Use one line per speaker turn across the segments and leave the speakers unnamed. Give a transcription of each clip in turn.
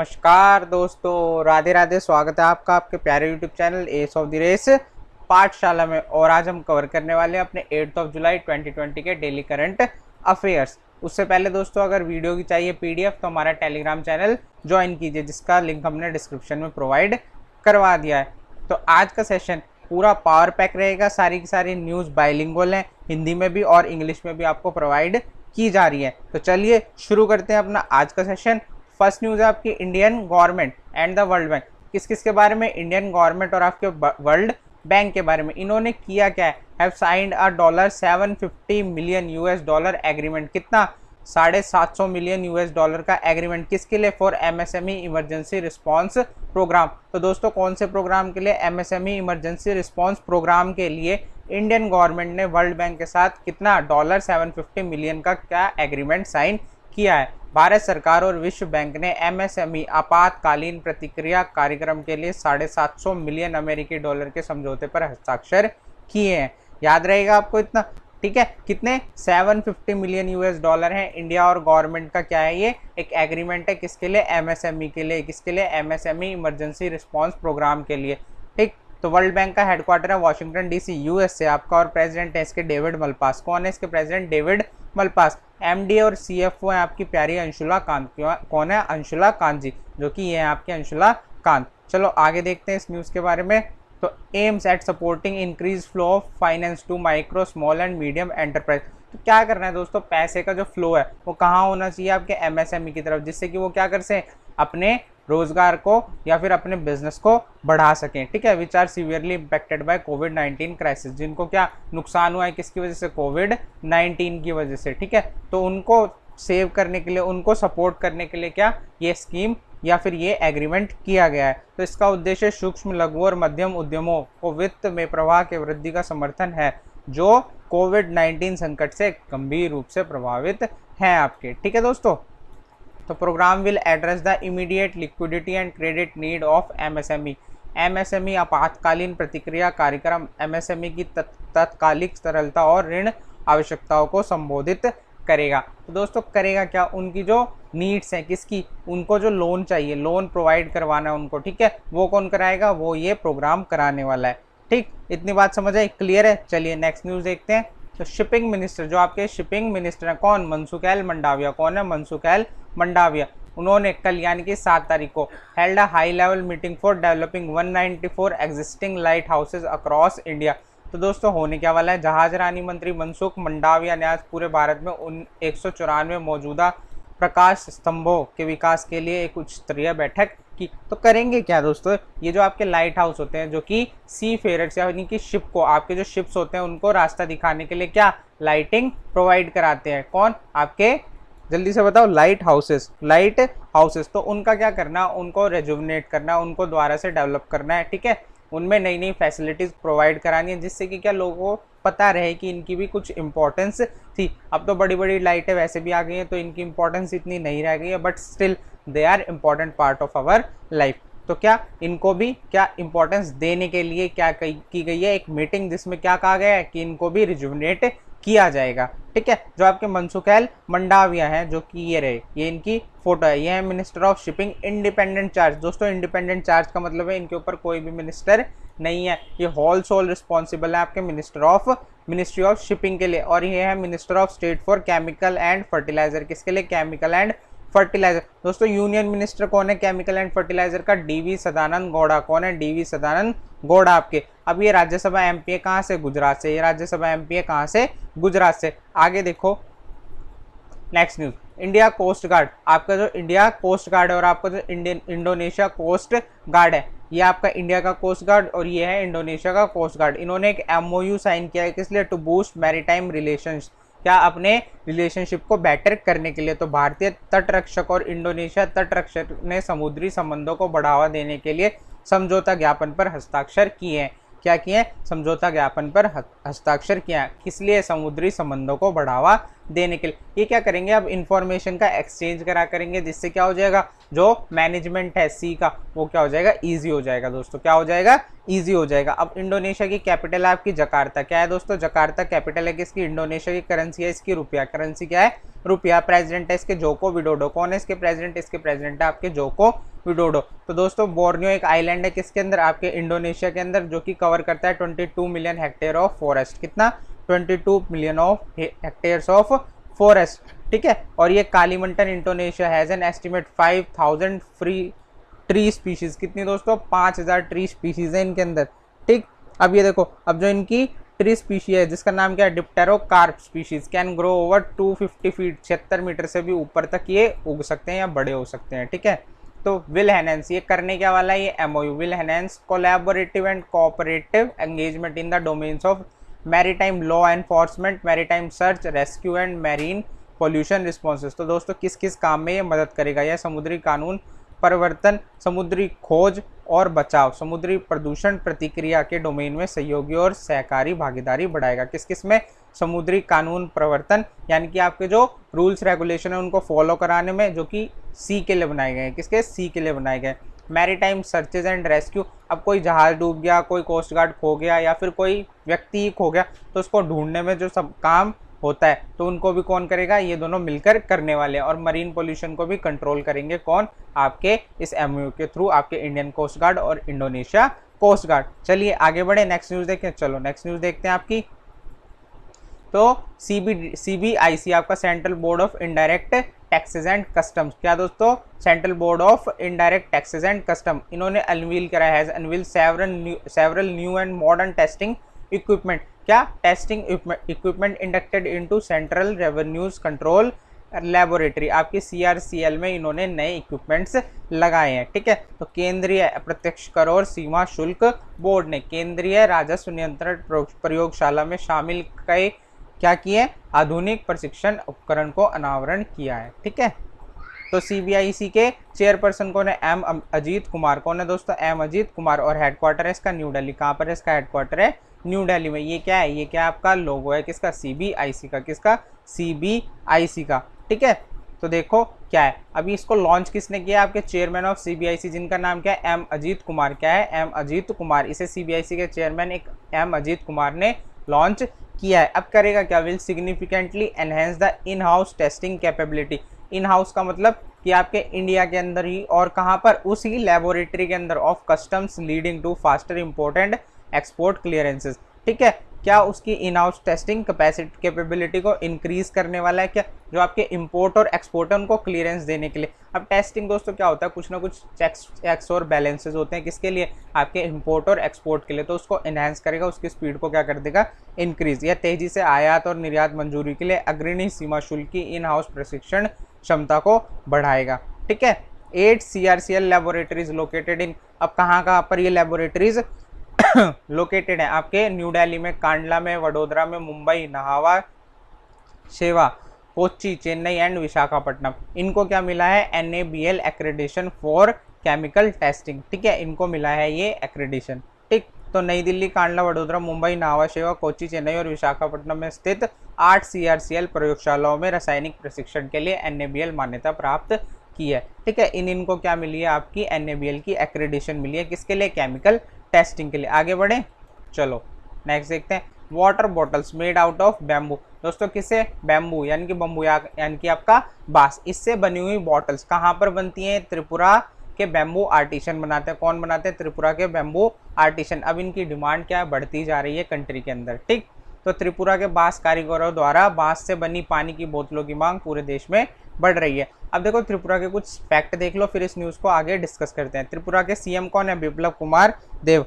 नमस्कार दोस्तों, राधे राधे। स्वागत है आपका आपके प्यारे YouTube channel ace of the race Pathshala में। और आज हम कवर करने वाले हैं अपने 8 जुलाई 2020 के डेली करंट अफेयर्स। उससे पहले दोस्तों, अगर वीडियो की चाहिए पीडीएफ तो हमारा टेलीग्राम चैनल ज्वाइन कीजिए, जिसका लिंक हमने डिस्क्रिप्शन में प्रोवाइड करवा दिया है। तो आज का सेशन पूरा पावर पैक रहेगा। सारी की सारी न्यूज़ बाइलिंगुअल हैं, हिंदी में भी और इंग्लिश में भी आपको प्रोवाइड की जा रही है। तो चलिए शुरू करते हैं अपना आज का सेशन। फर्स्ट न्यूज़ है आपकी Indian government and the world bank. किस किस के बारे में? इंडियन गवर्नमेंट और आपके वर्ल्ड बैंक के बारे में। इन्होंने किया क्या है? Have signed a $750 million US agreement. कितना? $750 मिलियन US का एग्रीमेंट। किसके लिए? For MSME emergency response programme. तो दोस्तों, कौन से प्रोग्राम के लिए? MSME इमरजेंसी रिस्पॉन्स प्रोग्राम के लिए इंडियन गवर्नमेंट ने वर्ल्ड बैंक के साथ कितना $750 मिलियन का क्या एग्रीमेंट साइन किया है। भारत सरकार और विश्व बैंक ने MSME आपातकालीन प्रतिक्रिया कार्यक्रम के लिए $750 मिलियन अमेरिकी डॉलर के समझौते पर हस्ताक्षर किए हैं। याद रहेगा आपको इतना, ठीक है। कितने? 750 मिलियन US हैं। इंडिया और गवर्नमेंट का क्या है? ये एक एग्रीमेंट है। किसके लिए? MSME के लिए। किसके लिए? MSME इमरजेंसी रिस्पॉन्स प्रोग्राम के लिए, ठीक। तो वर्ल्ड बैंक का हेडक्वार्टर है वॉशिंगटन DC USA आपका, और प्रेसिडेंट है इसके डेविड मलपास। कौन है इसके प्रेसिडेंट? David Malpass. MD और CFO है आपकी प्यारी अंशुला कांत। कौन है? अंशुला कांत जी, जो कि ये है आपकी अंशुला कांत। चलो आगे देखते हैं इस न्यूज़ के बारे में। तो aims at supporting increase flow of finance to micro small and medium enterprise. तो क्या करना है दोस्तों? पैसे का जो फ्लो है वो कहाँ होना चाहिए? आपके MSME की तरफ, जिससे कि वो क्या कर सकें? अपने रोजगार को या फिर अपने बिजनेस को बढ़ा सकें, ठीक है। Which are severely impacted by कोविड-19 क्राइसिस। जिनको क्या नुकसान हुआ है? किसकी वजह से? कोविड-19 की वजह से, ठीक है। तो उनको सेव करने के लिए, उनको सपोर्ट करने के लिए क्या ये स्कीम या फिर ये एग्रीमेंट किया गया है। तो इसका उद्देश्य सूक्ष्म, लघु और मध्यम उद्यमों को वित्त में प्रवाह के वृद्धि का समर्थन है, जो कोविड-19 संकट से गंभीर रूप से प्रभावित हैं आपके, ठीक है दोस्तों। तो programme will address the immediate liquidity and credit need of MSME। MSME आपातकालीन प्रतिक्रिया कार्यक्रम MSME की तत्कालिक तरलता और ऋण आवश्यकताओं को संबोधित करेगा। तो दोस्तों, करेगा क्या? उनकी जो नीड्स हैं, किसकी? उनको जो लोन चाहिए, लोन प्रोवाइड करवाना है उनको, ठीक है। वो कौन कराएगा? वो ये प्रोग्राम कराने वाला है, ठीक। इतनी बात समझ आई? क्लियर है? चलिए नेक्स्ट न्यूज़ देखते हैं। तो शिपिंग मिनिस्टर, जो आपके शिपिंग मिनिस्टर हैं, कौन? मनसुख मंडाविया। कौन है? मनसुख मंडाविया। उन्होंने कल यानी कि 7 तारीख को held a high level meeting for developing 194 existing light houses across India. तो दोस्तों, होने क्या वाला है? जहाज रानी मंत्री मनसुख मंडाविया ने आज पूरे भारत में 194 मौजूदा प्रकाश स्तंभों के विकास के लिए एक उच्च स्तरीय बैठक की। तो करेंगे क्या दोस्तों? ये जो आपके लाइट हाउस होते हैं, जो कि सी फेयर्स यानी कि शिप को, आपके जो शिप्स होते हैं उनको रास्ता दिखाने के लिए क्या लाइटिंग प्रोवाइड कराते हैं। कौन? आपके, जल्दी से बताओ। Light houses. तो उनका क्या करना? उनको रेजुवनेट करना, उनको दोबारा से डेवलप करना है, ठीक है। उनमें नई नई फैसिलिटीज़ प्रोवाइड करानी है, जिससे कि क्या लोगों को पता रहे कि इनकी भी कुछ इंपॉर्टेंस थी। अब तो बड़ी बड़ी लाइटें वैसे भी आ गई हैं, तो इनकी इंपॉर्टेंस इतनी नहीं रह गई है, but still they are important part of our life. तो क्या इनको भी क्या इंपॉर्टेंस देने के लिए क्या की गई है? एक मीटिंग, जिसमें क्या कहा गया है कि इनको भी रिजुवनेट किया जाएगा, ठीक है। जो आपके मनसुख मंडाविया हैं, जो कि ये रहे, ये इनकी फोटो है। ये है minister of shipping independent charge. दोस्तों, इंडिपेंडेंट चार्ज का मतलब है इनके ऊपर कोई भी मिनिस्टर नहीं है। ये होल सोल रिस्पॉन्सिबल है आपके मिनिस्ट्री ऑफ शिपिंग के लिए। और ये है minister of state for chemical and fertilizer. किसके लिए? Chemical and fertilizer. दोस्तों, यूनियन मिनिस्टर कौन है केमिकल एंड फर्टिलाइजर का? DV सदानंद गौड़ा। कौन है? DV सदानंद गौड़ा आपके। अब ये राज्यसभा MP है कहाँ से? गुजरात से। ये राज्यसभा MP है कहाँ से? गुजरात से। आगे देखो next news. India coast guard, आपका जो इंडिया कोस्ट गार्ड है और आपका जो इंडोनेशिया कोस्ट गार्ड है, ये आपका इंडिया का कोस्ट गार्ड और ये है इंडोनेशिया का कोस्ट गार्ड। इन्होंने एक MOU साइन किया है, किस लिए? To boost maritime relations. क्या? अपने रिलेशनशिप को बेटर करने के लिए। तो भारतीय तटरक्षक और इंडोनेशिया तटरक्षक ने समुद्री संबंधों को बढ़ावा देने के लिए समझौता ज्ञापन पर हस्ताक्षर किए हैं। क्या किए? समझौता ज्ञापन पर हस्ताक्षर किया। किस लिए? समुद्री संबंधों को बढ़ावा देने के लिए। ये क्या करेंगे? अब इंफॉर्मेशन का एक्सचेंज करा करेंगे, जिससे क्या हो जाएगा? जो मैनेजमेंट है सी का, वो क्या हो जाएगा? ईजी हो जाएगा दोस्तों। क्या हो जाएगा? ईजी हो जाएगा। अब इंडोनेशिया की कैपिटल है आपकी जकार्ता। क्या है दोस्तों? जकार्ता कैपिटल है किसकी? इंडोनेशिया की करेंसी है इसकी रुपया। करेंसी क्या है? रुपया। प्रेसिडेंट है इसके जोको विडोडो। कौन है इसके प्रेसिडेंट? इसके प्रेसिडेंट है आपके जोको विडोडो। तो दोस्तों बोर्नियो एक आइलैंड है किसके अंदर? आपके इंडोनेशिया के अंदर, जो कि कवर करता है 22 मिलियन हेक्टेयर ऑफ फॉरेस्ट। कितना? 22 million of hectares of forest, ठीक है। और ये Kalimantan Indonesia has an estimate 5000 free tree species. कितनी दोस्तों? 5000 ट्री स्पीशीज है इनके अंदर, ठीक। अब ये देखो, अब जो इनकी ट्री स्पीशी है जिसका नाम क्या है? Dipterocarp species, can grow over 250 feet, 76 metre से भी ऊपर तक ये उग सकते हैं या बड़े हो सकते हैं, ठीक है। तो विल एनहेंस, ये करने क्या वाला है? ये MOU will enhance collaborative and cooperative engagement in the domains of maritime law enforcement, maritime search rescue and marine pollution responses. तो दोस्तों किस किस काम में ये मदद करेगा? यह समुद्री कानून परिवर्तन, समुद्री खोज और बचाव, समुद्री प्रदूषण प्रतिक्रिया के डोमेन में सहयोगी और सहकारी भागीदारी बढ़ाएगा। किस किस में? समुद्री कानून प्रवर्तन, यानी कि आपके जो रूल्स रेगुलेशन है उनको फॉलो कराने में, जो कि सी के लिए बनाए गए हैं। किसके? सी के लिए बनाए गए। मैरीटाइम सर्चेज एंड रेस्क्यू, अब कोई जहाज डूब गया, कोई कोस्ट गार्ड खो गया या फिर कोई व्यक्ति ही खो गया, तो उसको ढूंढने में जो सब काम होता है तो उनको भी कौन करेगा? ये दोनों मिलकर करने वाले हैं। और मरीन पोल्यूशन को भी कंट्रोल करेंगे कौन? आपके इस एमओयू के थ्रू आपके इंडियन कोस्ट गार्ड और इंडोनेशिया कोस्ट गार्ड। चलिए आगे बढ़े, नेक्स्ट न्यूज देखें। चलो नेक्स्ट न्यूज देखते हैं आपकी। तो सीबीआईसी आपका central board of indirect taxes and customs. क्या दोस्तों? Central board of indirect taxes and custom, इन्होंने अनवील करा है, unveil several new and modern testing equipment. क्या? Testing equipment inducted into central revenues control laboratory. आपकी CRCL में इन्होंने नए इक्विपमेंट्स लगाए हैं, ठीक है। तो केंद्रीय अप्रत्यक्ष कर और सीमा शुल्क बोर्ड ने केंद्रीय राजस्व नियंत्रण प्रयोगशाला में शामिल कई क्या किए? आधुनिक प्रशिक्षण उपकरण को अनावरण किया है, ठीक है। तो सीबीआईसी के चेयरपर्सन कौन है? एम अजीत कुमार। कौन है दोस्तों? एम अजीत कुमार। और हेडक्वार्टर है इसका न्यू दिल्ली। कहाँ पर है इसका हेडक्वार्टर? है न्यू दिल्ली में। ये क्या है? ये क्या आपका लोगो है? किसका? सीबीआईसी का। किसका? सीबीआईसी का, ठीक है। तो देखो क्या है, अभी इसको लॉन्च किसने किया? आपके चेयरमैन ऑफ सीबीआईसी, जिनका नाम क्या है? एम अजीत कुमार। क्या है? एम अजीत कुमार। इसे सीबीआईसी के चेयरमैन एक एम अजीत कुमार ने लॉन्च किया है। अब करेगा क्या? Will significantly enhance the in house testing capability. In house का मतलब कि आपके इंडिया के अंदर ही और कहाँ पर? उसी लेबोरेटरी के अंदर of customs leading to faster important export clearances, ठीक है। क्या उसकी इन हाउस टेस्टिंग कैपेबिलिटी को इंक्रीज करने वाला है क्या? जो आपके इंपोर्ट और एक्सपोर्ट है उनको क्लियरेंस देने के लिए। अब टेस्टिंग दोस्तों क्या होता है? कुछ ना कुछ चेक्स और बैलेंसेस होते हैं, किसके लिए? आपके इंपोर्ट और एक्सपोर्ट के लिए। तो उसको एनहांस करेगा, उसकी स्पीड को क्या कर देगा? इंक्रीज। या तेजी से आयात और निर्यात मंजूरी के लिए अग्रणी सीमा शुल्क की इन हाउस प्रशिक्षण क्षमता को बढ़ाएगा, ठीक है। 8 CRCL लेबोरेटरीज लोकेटेड इन, अब कहाँ पर ये लेबोरेटरीज लोकेटेड है? आपके न्यू दिल्ली में, कांडला में, वडोदरा में, मुंबई, नहावा शेवा, कोच्चि, चेन्नई एंड विशाखापट्टनम। इनको क्या मिला है? NABL accreditation for chemical testing, ठीक है। इनको मिला है ये एक्रेडिशन, ठीक। तो नई दिल्ली, कांडला, वडोदरा, मुंबई, नहावा शेवा, कोच्चि, चेन्नई और विशाखापट्टनम में स्थित 8 CRCL प्रयोगशालाओं में रासायनिक प्रशिक्षण के लिए NABL मान्यता प्राप्त की है, ठीक है। इनको क्या मिली है? आपकी NABL की एक्रेडिशन मिली है, किसके लिए? केमिकल टेस्टिंग के लिए। आगे बढ़े, चलो नेक्स्ट देखते हैं। Water bottles made out of bamboo. दोस्तों किससे? बैम्बू यानी कि बम्बू यानी कि आपका बांस, इससे बनी हुई बॉटल्स कहाँ पर बनती हैं? त्रिपुरा के बैम्बू आर्टिशन बनाते हैं। कौन बनाते हैं? त्रिपुरा के बैम्बू आर्टिशन। अब इनकी डिमांड क्या है? बढ़ती जा रही है कंट्री के अंदर, ठीक। तो त्रिपुरा के बांस कारीगरों द्वारा बांस से बनी पानी की बोतलों की मांग पूरे देश में बढ़ रही है। अब देखो त्रिपुरा के कुछ फैक्ट देख लो, फिर इस न्यूज़ को आगे डिस्कस करते हैं। त्रिपुरा के सीएम कौन है? बिप्लब कुमार देव।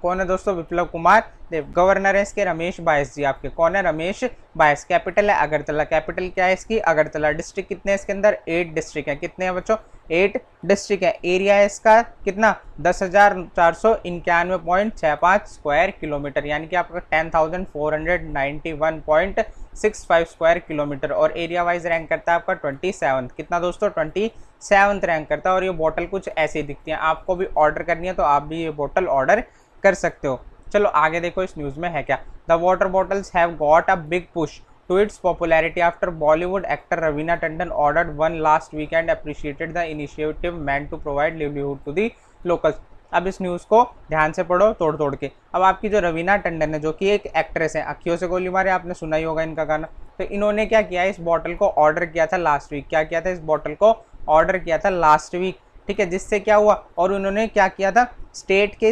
कौन है दोस्तों? बिप्लब कुमार देव। गवर्नर है इसके रमेश बायस जी। आपके कौन है? रमेश बायस। कैपिटल है अगरतला। कैपिटल क्या है इसकी? अगरतला। डिस्ट्रिक्ट कितने हैं इसके अंदर? 8 डिस्ट्रिक्ट है। कितने हैं बच्चों? 8 डिस्ट्रिक्ट है। एरिया है इसका कितना? 10,491.65 स्क्वायर किलोमीटर, यानी कि आपका 10,491.65 स्क्वायर किलोमीटर। और एरिया वाइज रैंक करता है आपका 27। कितना दोस्तों? 27 रैंक करता है। और ये बोतल कुछ ऐसी दिखती है। आपको भी ऑर्डर करनी है तो आप भी ये बोतल ऑर्डर कर सकते हो। चलो आगे देखो इस न्यूज़ में है क्या। The water bottles have got a big push to its popularity after Bollywood actor Raveena Tandon ordered one last week and appreciated the initiative meant to provide livelihood to the locals। अब इस news को ध्यान से पढ़ो तोड़ तोड़ के। अब आपकी जो रवीना टंडन है, जो कि एक एक्ट्रेस है, अखियों से गोली मारे, आपने सुना ही होगा इनका गाना, तो इन्होंने क्या किया, इस बॉटल को ऑर्डर किया था लास्ट वीक। क्या किया था, इस बॉटल को ऑर्डर किया था लास्ट वीक, ठीक है। जिससे क्या हुआ, और उन्होंने क्या किया था, स्टेट के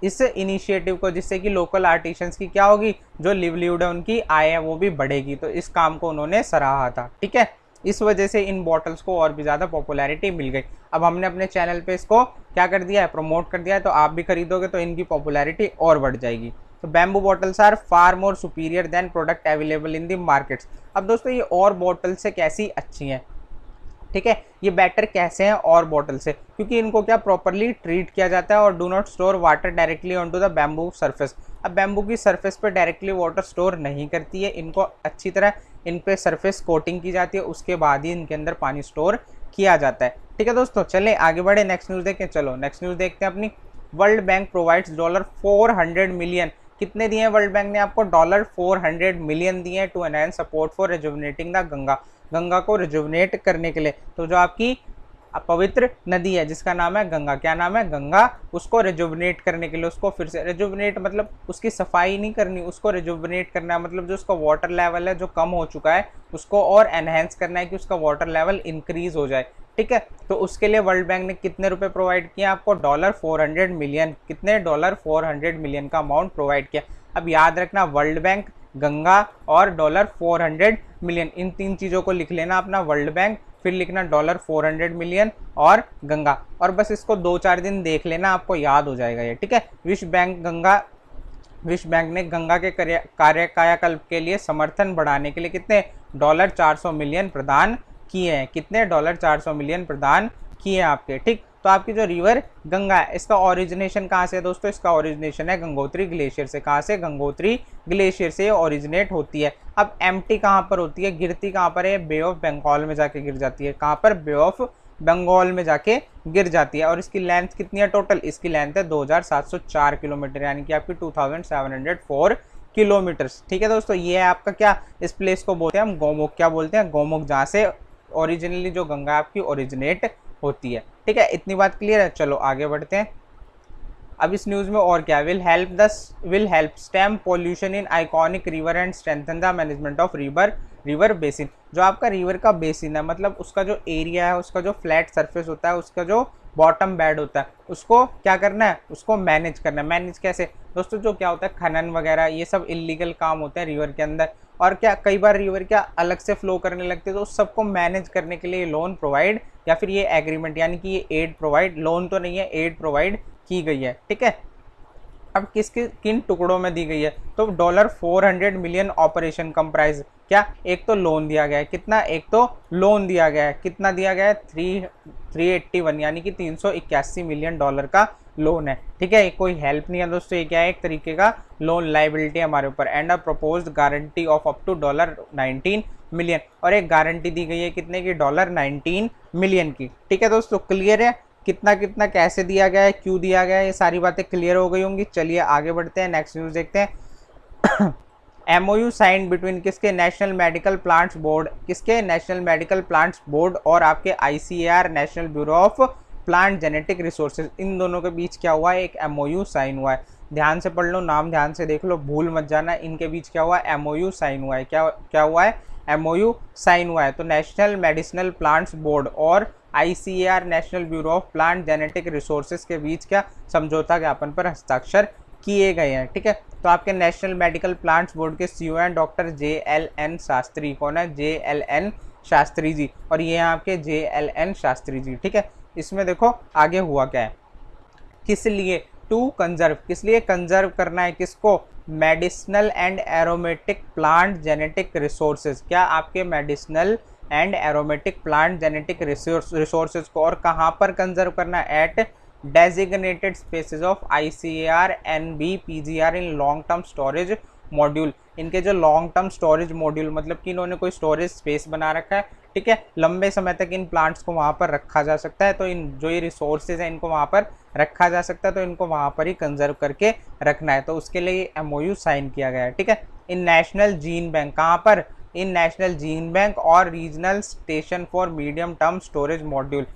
इस इनिशिएटिव को, जिससे कि लोकल आर्टिशंस की क्या होगी, जो लिवलीहुड है उनकी आय है वो भी बढ़ेगी। तो इस काम को उन्होंने सराहा था, ठीक है। इस वजह से इन बॉटल्स को और भी ज़्यादा पॉपुलैरिटी मिल गई। अब हमने अपने चैनल पे इसको क्या कर दिया है, प्रमोट कर दिया है, तो आप भी खरीदोगे तो इनकी पॉपुलैरिटी और बढ़ जाएगी। तो bamboo bottles are far more superior than product available in the markets. अब दोस्तों ये और बॉटल से कैसी अच्छी हैं, ठीक है, ये बेटर कैसे हैं और बॉटल से, क्योंकि इनको क्या प्रॉपरली ट्रीट किया जाता है और do not store water directly on to the bamboo surface. अब बैम्बू की सरफेस पे डायरेक्टली वाटर स्टोर नहीं करती है, इनको अच्छी तरह इन पे सरफेस कोटिंग की जाती है, उसके बाद ही इनके अंदर पानी स्टोर किया जाता है, ठीक है दोस्तों। चले आगे बढ़े, नेक्स्ट न्यूज़ देखें। चलो नेक्स्ट न्यूज़ देखते हैं अपनी। वर्ल्ड बैंक प्रोवाइड्स $400 मिलियन, कितने दिए हैं वर्ल्ड बैंक ने आपको, $400 मिलियन दिए हैं to enhance support for rejuvenating the Ganga, Ganga को रिजुवनेट करने के लिए। तो जो आपकी पवित्र नदी है जिसका नाम है गंगा, क्या नाम है, गंगा, उसको रिजुवनेट करने के लिए, उसको फिर से रिजुवनेट मतलब उसकी सफाई नहीं करनी, उसको रिजुवनेट करना है, मतलब जो उसका वाटर लेवल है जो कम हो चुका है उसको और एनहेंस करना है कि उसका वाटर लेवल इंक्रीज हो जाए, ठीक है। तो उसके लिए वर्ल्ड बैंक ने कितने रुपए प्रोवाइड किया आपको, $400 मिलियन, कितने, $400 मिलियन का अमाउंट प्रोवाइड किया। अब याद रखना, वर्ल्ड बैंक, गंगा और $400 मिलियन, इन तीन चीज़ों को लिख लेना अपना, वर्ल्ड बैंक, फिर लिखना $400 मिलियन और गंगा, और बस इसको 2-4 दिन देख लेना, आपको याद हो जाएगा ये, ठीक है। विश्व बैंक ने गंगा के कार्य कायाकल्प के लिए समर्थन बढ़ाने के लिए कितने, $400 मिलियन प्रदान किए हैं, कितने, $400 मिलियन प्रदान किए हैं आपके, ठीक। तो आपकी जो रिवर गंगा है इसका ओरिजिनेशन कहाँ से है दोस्तों, इसका ओरिजिनेशन है गंगोत्री ग्लेशियर से। कहाँ से, गंगोत्री ग्लेशियर से ओरिजिनेट होती है। अब एम्प्टी कहाँ पर होती है, गिरती कहाँ पर है, बे ऑफ बंगाल में जाके गिर जाती है। कहाँ पर, बे ऑफ बंगाल में जाके गिर जाती है। और इसकी लेंथ कितनी है टोटल, इसकी लेंथ है 2704 किलोमीटर, यानी कि आपकी 2704 किलोमीटर्स, ठीक है दोस्तों। ये है आपका क्या, इस प्लेस को बोलते हैं हम गोमुख, क्या बोलते हैं, गोमुख, जहाँ से ओरिजिनली जो गंगा आपकी ओरिजिनेट होती है, ठीक है। इतनी बात क्लियर है। चलो आगे बढ़ते हैं। अब इस न्यूज़ में और क्या, will help stem pollution in iconic river and strengthen the management of river basin. जो आपका रिवर का बेसिन है, मतलब उसका जो एरिया है, उसका जो फ्लैट सरफेस होता है, उसका जो बॉटम बेड होता है, उसको क्या करना है, उसको मैनेज करना है। मैनेज कैसे दोस्तों, जो क्या होता है, खनन वगैरह ये सब इलीगल काम होते हैं रिवर के अंदर, और क्या कई बार रिवर क्या अलग से फ्लो करने लगते हैं, तो उस सबको मैनेज करने के लिए लोन प्रोवाइड, या फिर ये एग्रीमेंट, यानी कि ये एड प्रोवाइड, लोन तो नहीं है, एड प्रोवाइड की गई है, ठीक है। अब किन टुकड़ोों में दी गई है, तो $400 मिलियन ऑपरेशन कंप्राइज, क्या, एक तो लोन दिया गया है, कितना, एक तो लोन दिया गया है, कितना दिया गया है, 381, यानी कि $381 मिलियन का लोन है, ठीक है। कोई हेल्प नहीं है दोस्तों, ये क्या है, एक तरीके का लोन, लाइबिलिटी हमारे ऊपर। And a proposed guarantee of up to $19 million, और एक गारंटी दी गई है कितने की, $19 मिलियन की, ठीक है दोस्तों। क्लियर है, कितना कितना कैसे दिया गया है, क्यों दिया गया है, ये सारी बातें क्लियर हो गई होंगी। चलिए आगे बढ़ते हैं, नेक्स्ट न्यूज़ देखते हैं। MOU साइन बिटवीन किसके, नेशनल मेडिकल प्लांट्स बोर्ड, किसके, नेशनल मेडिकल प्लांट्स बोर्ड और आपके ICAR, national bureau of plant genetic resources, इन दोनों के बीच क्या हुआ है, एक MOU साइन हुआ है। ध्यान से पढ़ लो, नाम ध्यान से देख लो, भूल मत जाना, इनके बीच क्या हुआ है, MOU साइन हुआ है। क्या हुआ है, MOU साइन हुआ है। तो नेशनल मेडिसिनल प्लांट्स बोर्ड और ICAR, national bureau of plant genetic resources के बीच क्या समझौता ज्ञापन पर हस्ताक्षर किए गए हैं, ठीक है। तो आपके नेशनल मेडिकल प्लांट्स बोर्ड के CEO हैं डॉक्टर JLN शास्त्री, कौन है, JLN शास्त्री जी, और ये हैं आपके JLN शास्त्री जी, ठीक है। इसमें देखो आगे हुआ क्या है, किस लिए, टू कंजर्व, किस लिए कंजर्व करना है, किसको, medicinal and aromatic plant genetic resources, क्या आपके medicinal and aromatic plant genetic resources को, और कहाँ पर कंजर्व करना है, at designated spaces of ICAR NBPGR in long term storage module. इनके जो लॉन्ग टर्म स्टोरेज मॉड्यूल, मतलब कि इन्होंने कोई स्टोरेज स्पेस बना रखा है, ठीक है, लंबे समय तक इन प्लांट्स को वहाँ पर रखा जा सकता है। तो इन जो ये रिसोर्सेज हैं इनको वहाँ पर रखा जा सकता है, तो इनको वहाँ पर ही कंजर्व करके रखना है। तो उसके लिए MOU साइन किया गया है, ठीक है। इन नेशनल जीन बैंक, कहाँ पर, इन नेशनल जीन बैंक और regional station for medium term storage module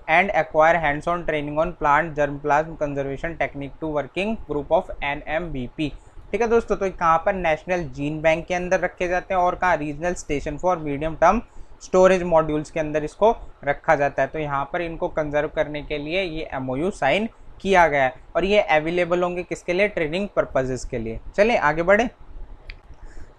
and acquire hands on training on plant germplasm conservation technique to working group of NMBP। ठीक है दोस्तों, तो कहाँ पर नेशनल जीन बैंक के अंदर रखे जाते हैं और कहाँ regional station for medium term storage modules के अंदर इसको रखा जाता है। तो यहाँ पर इनको कंजर्व करने के लिए ये MOU साइन किया गया है और ये अवेलेबल होंगे किसके लिए, ट्रेनिंग पर्पजेस के लिए। चलिए आगे बढ़े।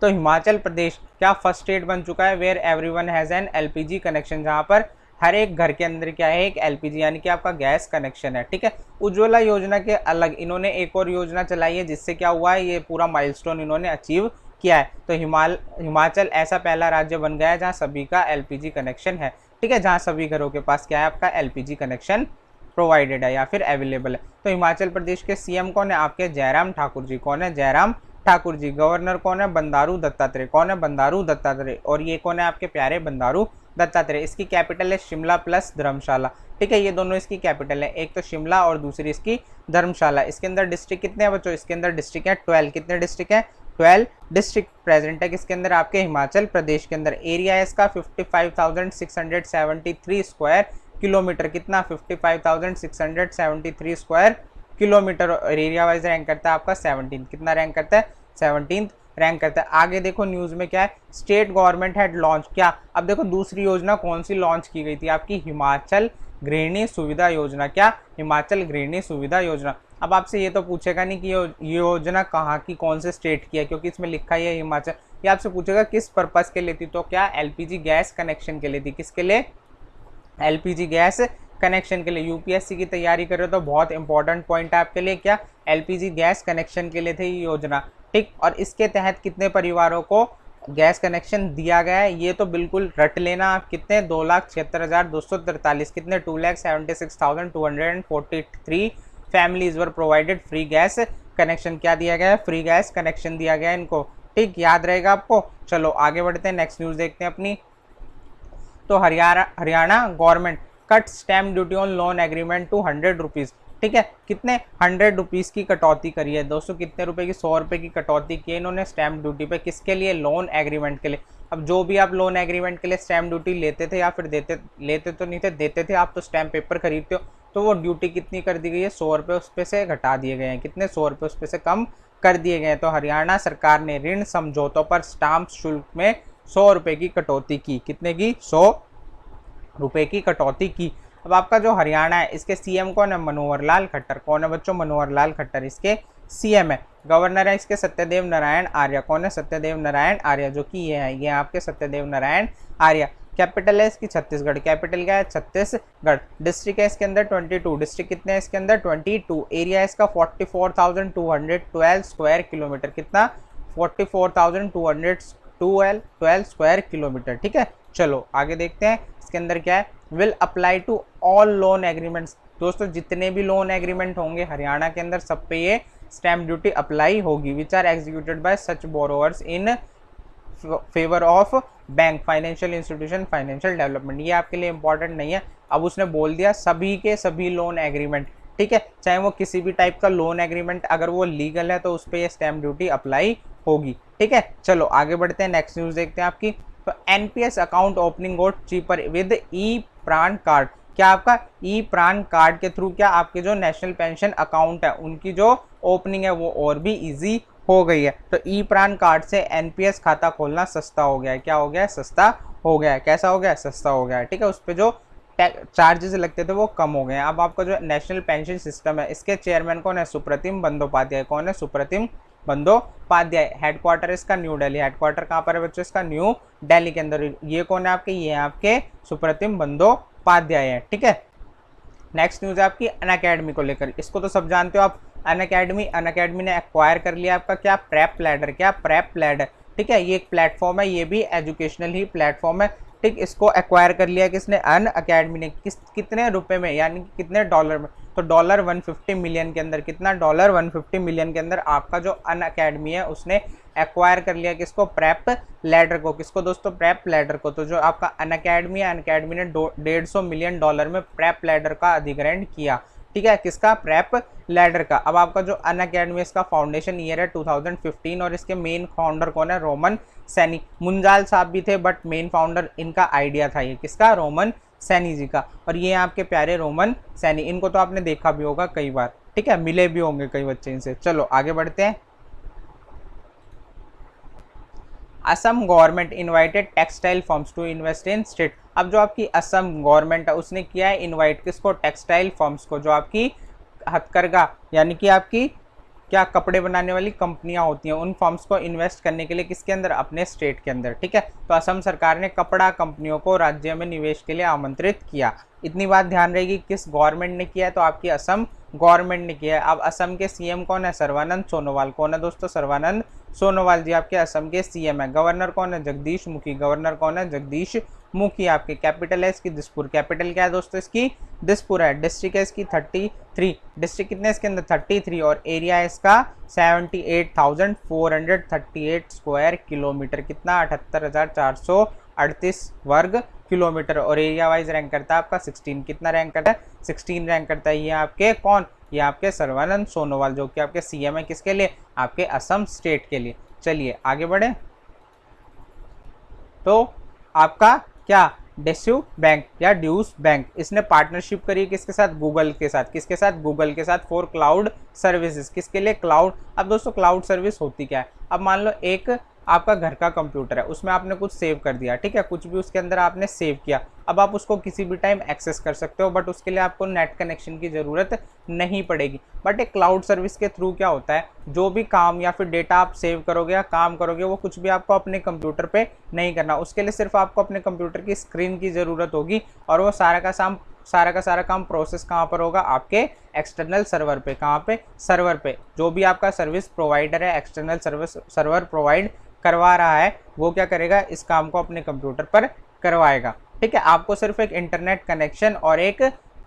तो हिमाचल प्रदेश क्या फर्स्ट स्टेट बन चुका है where everyone has an LPG connection, जहाँ पर हर एक घर के अंदर क्या है, एक LPG यानी कि आपका गैस कनेक्शन है। ठीक है, उज्ज्वला योजना के अलग इन्होंने एक और योजना चलाई है जिससे क्या हुआ है, ये पूरा माइलस्टोन इन्होंने अचीव किया है। तो हिमाचल ऐसा पहला राज्य बन गया है जहाँ सभी का LPG कनेक्शन है। ठीक है, जहाँ सभी घरों के पास क्या है, आपका LPG कनेक्शन प्रोवाइडेड है या फिर अवेलेबल है। तो हिमाचल प्रदेश के CM कौन है, आपके जयराम ठाकुर जी। कौन है, जयराम ठाकुर जी। गवर्नर कौन है, बंडारू दत्तात्रेय। कौन है, बंडारू दत्तात्रेय। और ये कौन है, आपके प्यारे बंडारू दत्तात्रेय। इसकी कैपिटल है शिमला प्लस धर्मशाला। ठीक है, ये दोनों इसकी कैपिटल है, एक तो शिमला और दूसरी इसकी धर्मशाला। इसके अंदर डिस्ट्रिक्ट कितने हैं बच्चों, इसके अंदर डिस्ट्रिक्ट है 12। कितने डिस्ट्रिक्ट है, 12 डिस्ट्रिक्ट प्रेजेंट है किसके अंदर, आपके हिमाचल प्रदेश के अंदर। एरिया है इसका 55,673 स्क्वायर किलोमीटर। कितना, 55,673 स्क्वायर किलोमीटर। और एरिया वाइज रैंक करता है आपका 17। कितना रैंक करता है, 17 रैंक करता है। आगे देखो न्यूज़ में क्या है, स्टेट गवर्नमेंट हैड लॉन्च क्या। अब देखो दूसरी योजना कौन सी लॉन्च की गई थी, आपकी हिमाचल गृहिणी सुविधा योजना। क्या, हिमाचल गृहिणी सुविधा योजना। अब आपसे ये तो पूछेगा नहीं कि ये योजना कहाँ की, कौन से स्टेट की है, क्योंकि इसमें लिखा ही है हिमाचल। ये आपसे पूछेगा किस पर्पस के लिए थी, तो क्या LPG गैस कनेक्शन के लिए थी। किसके लिए, LPG गैस कनेक्शन के लिए। UPSC की तैयारी कर रहे हो तो बहुत इंपॉर्टेंट पॉइंट है आपके लिए, क्या, LPG गैस कनेक्शन के लिए थी ये योजना। ठीक, और इसके तहत कितने परिवारों को गैस कनेक्शन दिया गया है, ये तो बिल्कुल रट लेना आप। कितने, 2,76,243। कितने, 2,76,243 फैमिलीज वर प्रोवाइडेड फ्री गैस कनेक्शन। क्या दिया गया है, फ्री गैस कनेक्शन दिया गया है इनको। ठीक, याद रहेगा आपको। चलो आगे बढ़ते हैं, नेक्स्ट न्यूज़ देखते हैं अपनी। तो Haryana government cut stamp duty on loan agreement to 100 rupees. ठीक है, कितने, 100 रुपीज़ की कटौती करी है दोस्तों। कितने रुपए की, 100 रुपये की कटौती की है इन्होंने स्टैम्प ड्यूटी पे। किसके लिए, लोन एग्रीमेंट के लिए। अब जो भी आप लोन एग्रीमेंट के लिए स्टैम्प ड्यूटी लेते थे या फिर लेते तो नहीं थे, देते थे आप, तो स्टैम्प पेपर खरीदते हो, तो वो ड्यूटी कितनी कर दी गई है, 100 रुपये उस पे से घटा दिए गए हैं। कितने, 100 रुपये उस पे से कम कर दिए गए हैं। तो हरियाणा सरकार ने ऋण समझौतों पर स्टाम्प शुल्क में 100 रुपये की कटौती की। कितने की, 100 रुपये की कटौती की। अब आपका जो हरियाणा है इसके CM कौन है, मनोहर लाल खट्टर। कौन है बच्चों, मनोहर लाल खट्टर इसके CM है। गवर्नर है इसके सत्यदेव नारायण आर्य। कौन है, सत्यदेव नारायण आर्य, जो कि ये है, ये आपके सत्यदेव नारायण आर्य। कैपिटल है इसकी छत्तीसगढ़। कैपिटल क्या है, छत्तीसगढ़। डिस्ट्रिक्ट है इसके अंदर 22। डिस्ट्रिक्ट कितने हैं इसके अंदर, 22। एरिया है इसका 44,212 स्क्वायर किलोमीटर। कितना, 44,212 स्क्वायर किलोमीटर। ठीक है, चलो आगे देखते हैं इसके अंदर क्या है। Will apply to all loan agreements. दोस्तों जितने भी लोन एग्रीमेंट होंगे हरियाणा के अंदर सब पे ये स्टैम्प ड्यूटी अप्लाई होगी। Which are executed by such borrowers in favour of bank, financial institution, financial development. ये आपके लिए इंपॉर्टेंट नहीं है। अब उसने बोल दिया सभी के सभी लोन एग्रीमेंट। ठीक है, चाहे वो किसी भी टाइप का लोन एग्रीमेंट अगर वो लीगल है तो उस पर ये स्टैम्प ड्यूटी अप्लाई होगी। ठीक है, चलो आगे बढ़ते हैं, नेक्स्ट न्यूज़ देखते हैं आपकी। तो NPS account opening got cheaper with PRAN card. क्या आपका प्राण कार्ड के थ्रू क्या आपके जो नेशनल पेंशन अकाउंट है उनकी जो ओपनिंग है वो और भी इजी हो गई है। तो प्राण कार्ड से NPS खाता खोलना सस्ता हो गया है। क्या हो गया है, सस्ता हो गया है। कैसा हो गया है, सस्ता हो गया है। ठीक है, उस पर जो चार्जेस लगते थे वो कम हो गए हैं। अब आपका जो नेशनल पेंशन सिस्टम है इसके चेयरमैन कौन है, सुप्रतिम बंदोपाध्याय। कौन है, सुप्रतिम बंदोपाध्याय। हेडक्वार्टर इसका न्यू दिल्ली। हेडक्वार्टर कहाँ पर है बच्चों, इसका न्यू दिल्ली के अंदर। ये कौन है आपके, ये आपके सुप्रतिम बंदोपाध्याय है। ठीक है, नेक्स्ट न्यूज़ है आपकी अनअकैडमी को लेकर। इसको तो सब जानते हो आप, अनअकैडमी ने एक्वायर कर लिया आपका क्या, प्रेप लैडर। क्या, प्रेप लैडर। ठीक है, ये एक प्लेटफॉर्म है, ये भी एजुकेशनल ही प्लेटफॉर्म है। ठीक, इसको एक्वायर कर लिया किसने, अनअकैडमी ने। कितने रुपए में, यानी कितने डॉलर में, तो $150 मिलियन के अंदर। कितना, $150 मिलियन के अंदर आपका जो अनअकैडमी है उसने एक्वायर कर लिया किसको, प्रेप लैडर को। किसको दोस्तों, प्रेप लैडर को। तो जो आपका अनअकैडमी है, अनअकैडमी ने $150 मिलियन में प्रेप लैडर का अधिग्रहण किया। ठीक है, किसका, प्रेप लैडर का। अब आपका जो अनअकैडमी इसका फाउंडेशन ईयर है 2015 और इसके मेन फाउंडर कौन है, रोमन सैनी। मुंजाल साहब भी थे बट मेन फाउंडर इनका आइडिया था ये किसका, रोमन सैनी जी का। और ये आपके प्यारे रोमन सैनी, इनको तो आपने देखा भी होगा कई बार। ठीक है, मिले भी होंगे कई बच्चे इनसे। चलो आगे बढ़ते हैं। Assam government invited textile firms to invest in state. अब जो आपकी असम गवर्नमेंट है उसने किया है इनवाइट किसको, टेक्सटाइल फर्म्स को, जो आपकी हथकरघा यानी कि आपकी क्या कपड़े बनाने वाली कंपनियां होती हैं, उन फर्म्स को इन्वेस्ट करने के लिए किसके अंदर, अपने स्टेट के अंदर। ठीक है, तो असम सरकार ने कपड़ा कंपनियों को राज्य में निवेश के लिए आमंत्रित किया। इतनी बात ध्यान रहेगी, किस गवर्नमेंट ने किया है, तो आपकी असम गवर्नमेंट ने किया है। अब असम के सीएम कौन है, सर्बानंद सोनोवाल। कौन है दोस्तों, सर्बानंद सोनोवाल जी आपके असम के सीएम है। गवर्नर कौन है, जगदीश मुखी। गवर्नर कौन है, जगदीश मुखी। आपके कैपिटल है इसकी दिसपुर। कैपिटल क्या है दोस्तों इसकी, दिसपुर है। डिस्ट्रिक्ट है इसकी 33, डिस्ट्रिक्ट कितने इसके अंदर 33, और एरिया है इसका 78,438 स्क्वायर किलोमीटर। कितना, 78,438 वर्ग किलोमीटर। और एरिया वाइज रैंक करता है आपका 16। कितना रैंक करता है, 16 रैंक करता है। ये आपके कौन, ये आपके सर्बानंद सोनोवाल जो कि आपके सीएम है, किसके लिए, आपके असम स्टेट के लिए। चलिए आगे बढ़े। तो आपका क्या, डेस्यू बैंक या ड्यूस बैंक, इसने पार्टनरशिप करी किसके साथ, गूगल के साथ। किसके साथ, गूगल के साथ, फॉर क्लाउड सर्विसेज। किसके लिए, क्लाउड। अब दोस्तों क्लाउड सर्विस होती क्या है, अब मान लो एक आपका घर का कंप्यूटर है, उसमें आपने कुछ सेव कर दिया, ठीक है, कुछ भी उसके अंदर आपने सेव किया, अब आप उसको किसी भी टाइम एक्सेस कर सकते हो, बट उसके लिए आपको नेट कनेक्शन की ज़रूरत नहीं पड़ेगी। बट एक क्लाउड सर्विस के थ्रू क्या होता है, जो भी काम या फिर डेटा आप सेव करोगे या काम करोगे, वो कुछ भी आपको अपने कंप्यूटर पे नहीं करना, उसके लिए सिर्फ आपको अपने कंप्यूटर की स्क्रीन की ज़रूरत होगी, और वो सारा का सारा काम प्रोसेस कहाँ पर होगा, आपके एक्सटर्नल सर्वर पे। कहाँ पे, सर्वर पे। जो भी आपका सर्विस प्रोवाइडर है, एक्सटर्नल सर्वर प्रोवाइड करवा रहा है, वो क्या करेगा, इस काम को अपने कंप्यूटर पर करवाएगा। ठीक है, आपको सिर्फ एक इंटरनेट कनेक्शन और एक